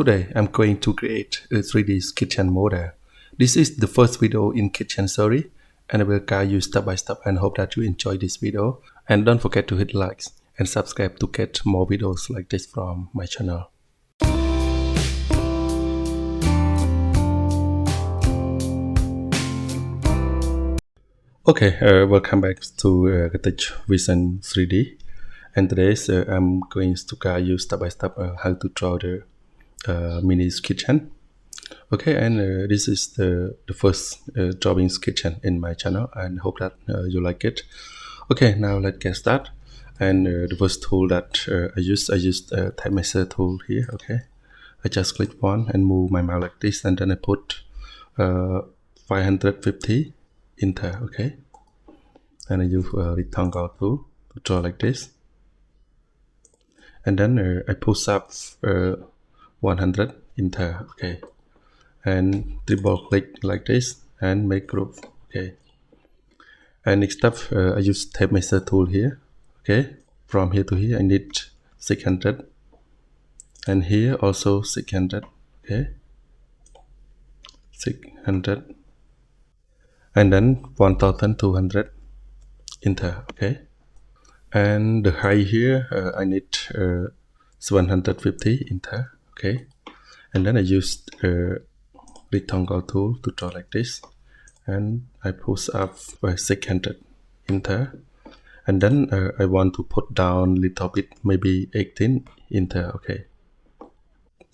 Today I'm going to create a 3D kitchen model. This is the first video in kitchen series and I will guide you step by step and hope that you enjoy this video. And don't forget to hit likes and subscribe to get more videos like this from my channel. Okay, welcome back to Sketch Vision 3D. And today I'm going to guide you step by step how to draw the mini kitchen. Okay, and this is the first drawing kitchen in my channel, and hope that you like it. Okay, now let's get started. And the first tool that I used type measure tool here. Okay, I just click one and move my mouse like this, and then I put 550 enter. Okay, and I use rectangle tool to draw like this, and then I push up 100 enter. Okay, and triple click like this and make group. Okay, and next up I use tape measure tool here. Okay, from here to here I need 600, and here also 600. Okay, 600, and then 1200 enter. Okay, and the height here I need 750 enter. Okay, and then I used rectangle tool to draw like this, and I push up by 600 enter, and then I want to put down little bit, maybe 18 enter.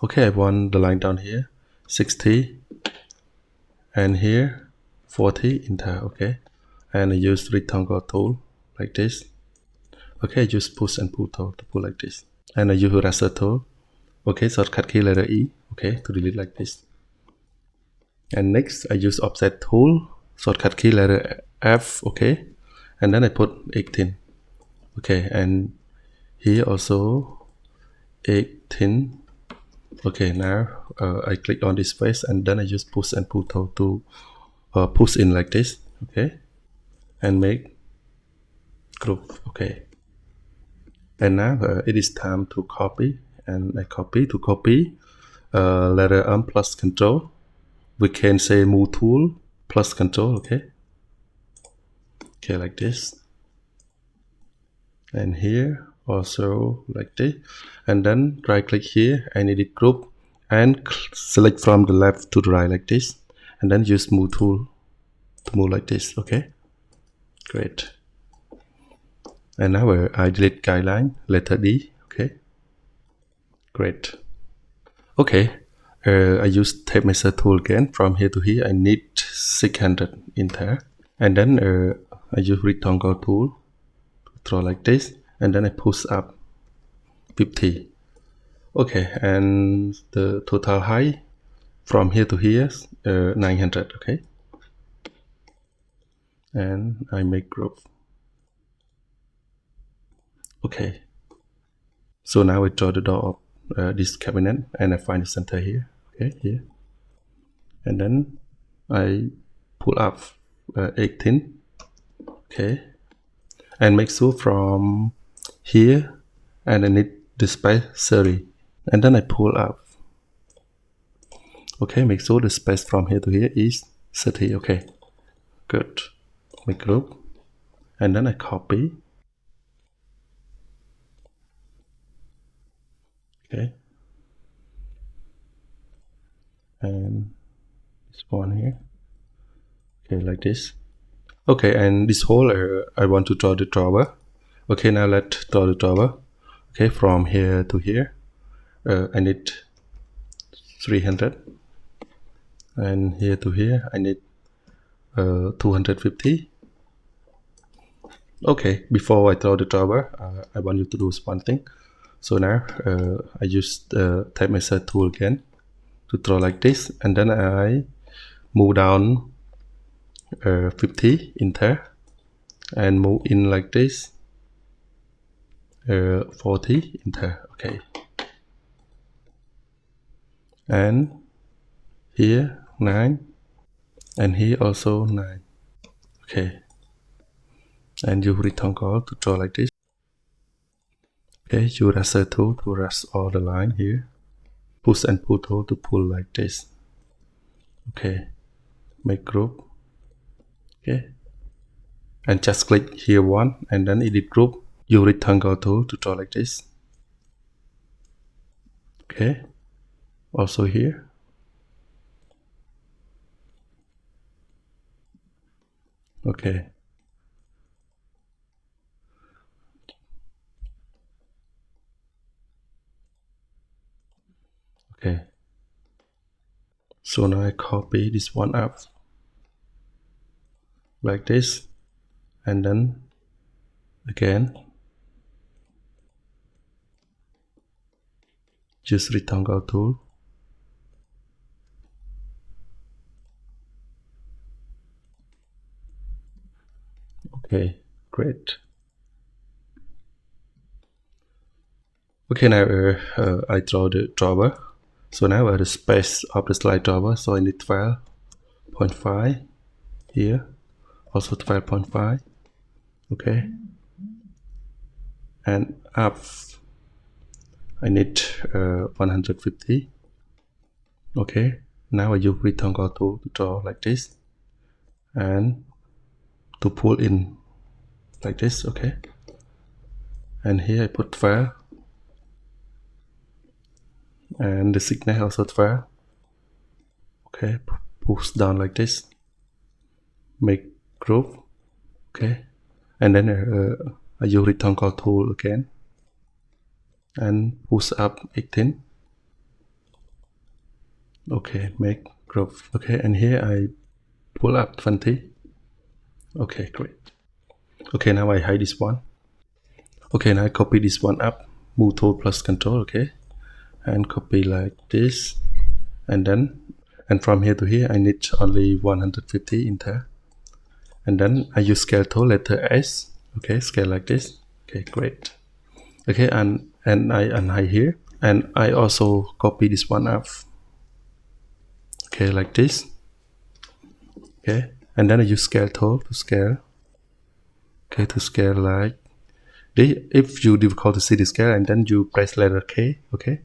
Okay, I want the line down here 60, and here 40 enter. Okay, and I use rectangle tool like this. Okay, I use push and pull tool to pull like this, and I use eraser tool. Okay, shortcut key letter E. Okay, to delete like this. And next I use offset tool, shortcut key letter F. Okay, and then I put 18. Okay, and here also 18. Okay, now I click on this face, and then I use push and pull tool to push in like this. Okay, and make group. Okay, and now it is time to copy, and I copy letter M plus control. We can say move tool plus control. Okay, like this, and here also like this, and then right click here and edit group and select from the left to the right like this, and then use move tool to move like this. Okay, great. And now I delete guideline letter D. Okay, great. Okay, I use tape measure tool again. From here to here I need 600 enter, and then I use rectangle tool to draw like this, and then I push up 50. Okay, and the total height from here to here 900. Okay, and I make group. Okay, so now I draw the door of this cabinet, and I find the center here. Okay, here, and then I pull up 18. Okay, and make sure from here, and I need the space 30, and then I pull up. Okay, make sure the space from here to here is 30. Okay, good. Make group, and then I copy. Okay, and this one here. Okay, like this. Okay, and this hole I want to draw the drawer. Okay, now let's draw the drawer. Okay, from here to here I need 300, and here to here I need 250. Okay, before I draw the drawer I want you to do one thing. So now I use the tape measure tool again to draw like this, and then I move down 50 enter, and move in like this 40 enter. Okay, and here 9, and here also 9. Okay, and you rectangle to draw like this. Okay, use eraser tool to erase all the line here. push and pull tool to pull like this. Okay, make group. Okay, and just click here one and then edit group. Use rectangle tool to draw like this. Okay, also here. Okay. Okay. So now I copy this one up like this, and then again just rectangle tool. Okay, great. Okay, now I draw the drawer. So now the space of the slide drawer. So I need 12.5 here, also 12.5. Okay, and up I need 150. Okay, now I use rectangle tool to draw like this and to pull in like this. Okay, and here I put 12 and the thickness also 12. Okay, push down like this, make group. Okay, and then I use rectangle tool again and push up 18. Okay, make group. Okay, and here I pull up 20. Okay, great. Okay, now I hide this one. Okay, now I copy this one up, move tool plus control. Okay, and copy like this, and then and from here to here I need only 150 in there, and then I use scale tool, letter S. Okay, scale like this. Okay, great. Okay, and I unhide here, and I also copy this one up. Okay, like this. Okay, and then I use scale tool to scale. Okay, to scale like this. If you difficult to see the scale, and then you press letter K. Okay,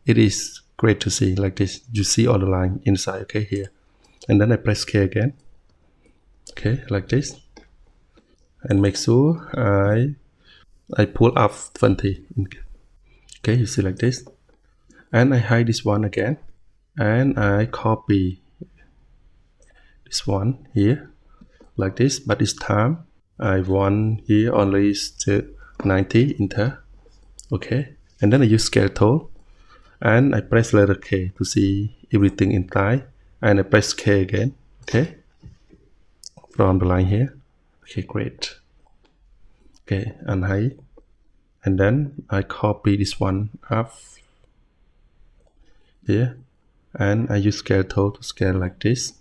it is great to see like this. You see all the line inside. Okay, here, and then I press K again. Okay, like this, and make sure I pull up 20. Okay, you see like this, and I hide this one again, and I copy this one here like this, but this time I want here only 90 enter. Okay, and then I use scale tool and I press letter K to see everything inside, and I press K again. Okay, from the line here. Okay, great. Okay, and hide, and then I copy this one up here, and I use scale tool to scale like this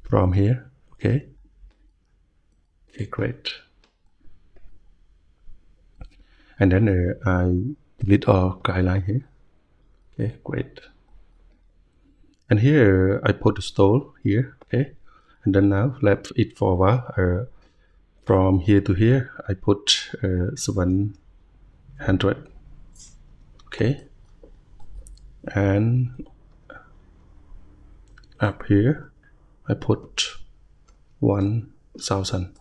from here. Okay. Okay, great. And then I delete all guideline here. Okay, great. And here I put the stole here. Okay, and then now left it forward. From here to here I put 700. Okay, and up here I put 1000.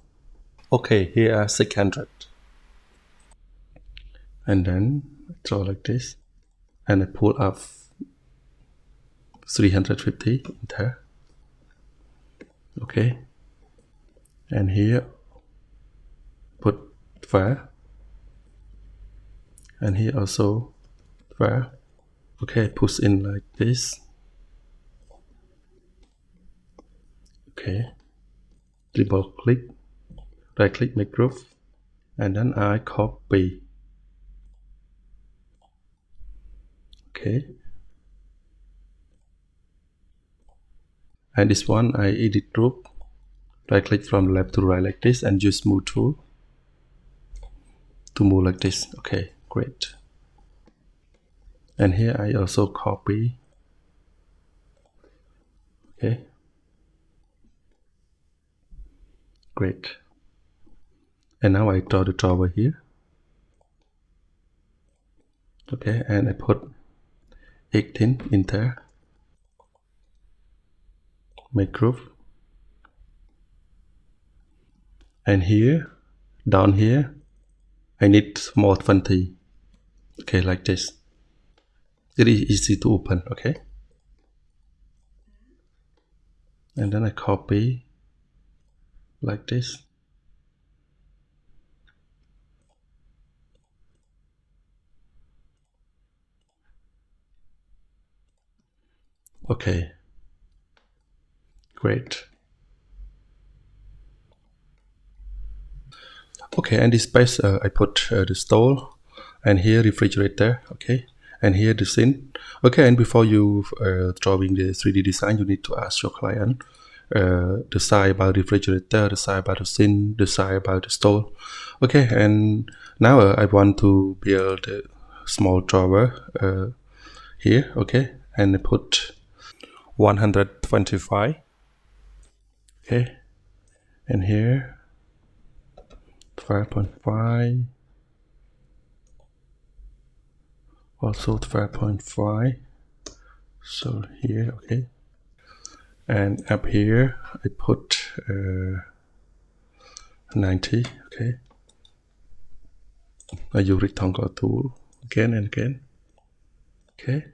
Okay, here are 600, and then I draw like this, and I pull up 350 in there. Okay, and here put 5, and here also 5. Okay, push in like this. Okay, double click, right click, make group, and then I copy. Okay, and this one I edit group, right click from left to right like this, and use move tool to move like this. Okay, great. And here I also copy. Okay, great. And now I draw the drawer here. Okay, and I put 18, enter, make group, and here, down here, I need more 20. Okay, like this. It is easy to open, okay? And then I copy like this. Okay, great. Okay, and this space I put the stove, and here refrigerator, okay, and here the sink. Okay, and before you drawing the 3D design, you need to ask your client the size about the refrigerator, the size about the sink, the size about the stove. Okay, and now I want to build a small drawer here, okay, and I put 125, okay, and here 5.5, also 5.5, so here, okay, and up here I put 90, okay. I use rectangle tool again and again, okay.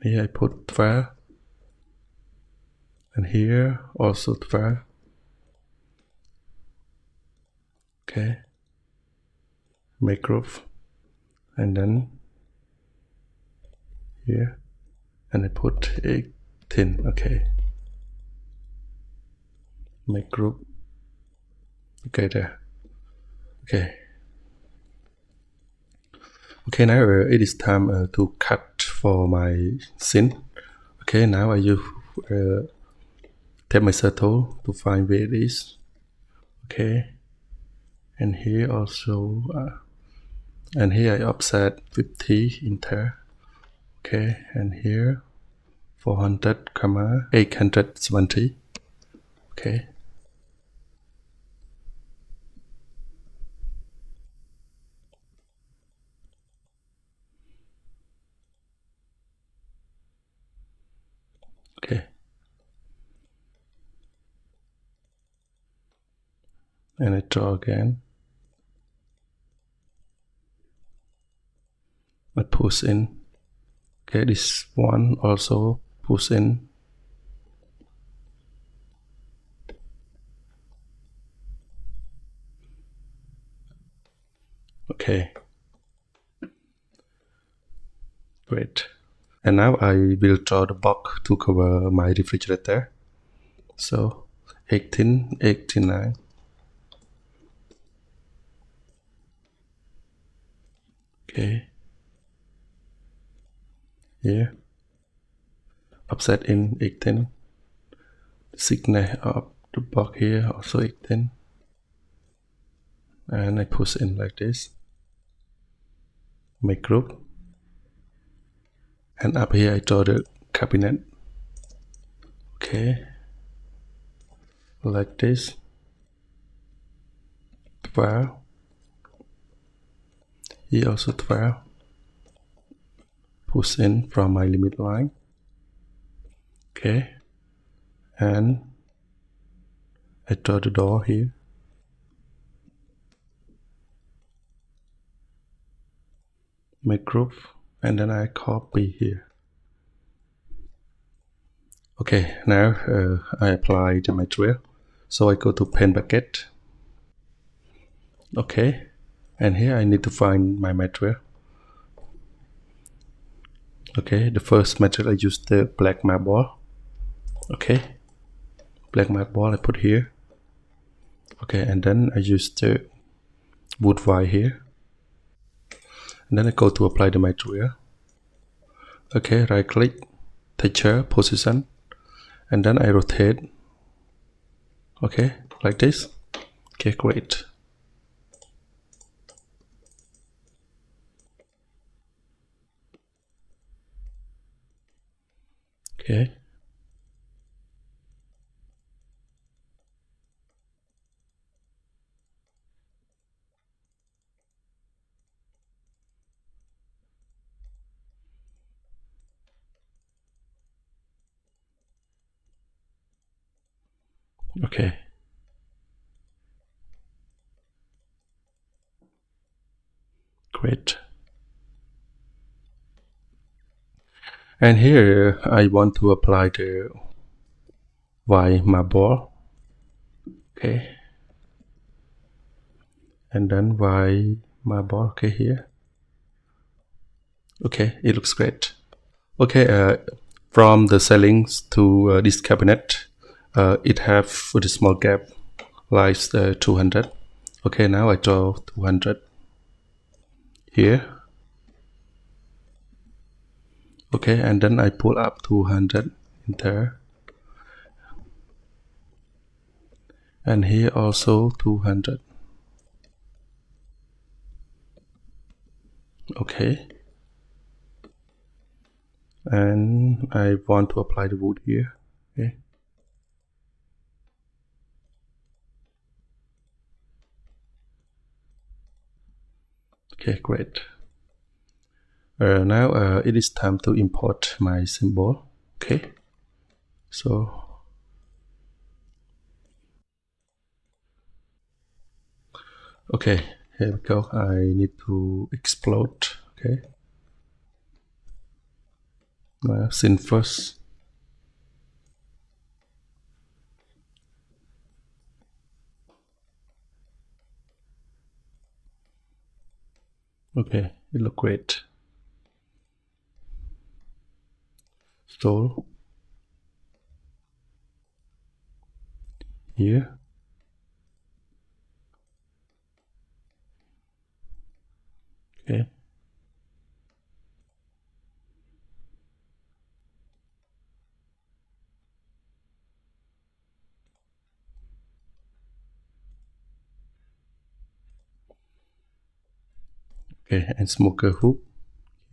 Here I put 12, and here also 12, okay, make group, and then here, and I put 18, okay, make group, okay, there, okay. Okay, now it is time to cut for my scene. Okay, now I use take my circle to find where it is. Okay, and here also, and here I offset 50 enter. Okay, and here 400, 870. Okay, okay, and I draw again. I push in. Okay, this one also push in. Okay, great. And now I will draw the box to cover my refrigerator. So 18, 89. Okay, here, offset in 18. Thickness of the box here also 18. And I push in like this. Make group. And up here I draw the cabinet. Okay, like this. 12. Here also 12. Push in from my limit line. Okay, and I draw the door here. Make group, and then I copy here. Okay, now I apply the material. So I go to pen bucket. Okay, and here I need to find my material. Okay, the first material I use the black marble. Okay, black marble I put here. Okay, and then I use the wood white here. And then I go to apply the material. Okay, right click, texture, position, and then I rotate. Okay, like this. Okay, great. Okay. Okay. Great. And here I want to apply the white marble. Okay. And then white marble. Okay, here. Okay, it looks great. Okay, from the ceilings to this cabinet, it have a small gap, like 200. Okay, now I draw 200 here. Okay, and then I pull up 200 in there. And here also 200. Okay. And I want to apply the wood here. Okay. Okay, great. Now it is time to import my symbol. Okay. So, okay, here we go. I need to explode. Okay. Scene first. Okay, it look great. So here. Okay. Okay, and smoker hook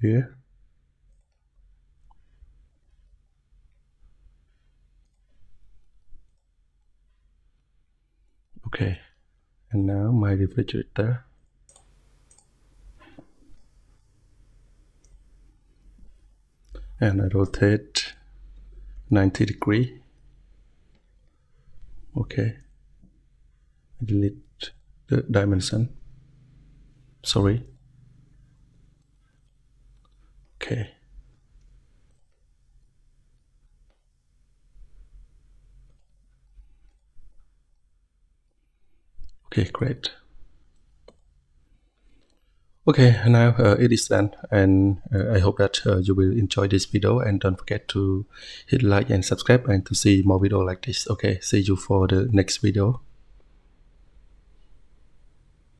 here. Okay, and now my refrigerator. And I rotate 90 degree. Okay. Delete the dimension. Sorry. Okay. Okay, great. Okay, now it is done, and I hope that you will enjoy this video, and don't forget to hit like and subscribe and to see more video like this. Okay, see you for the next video.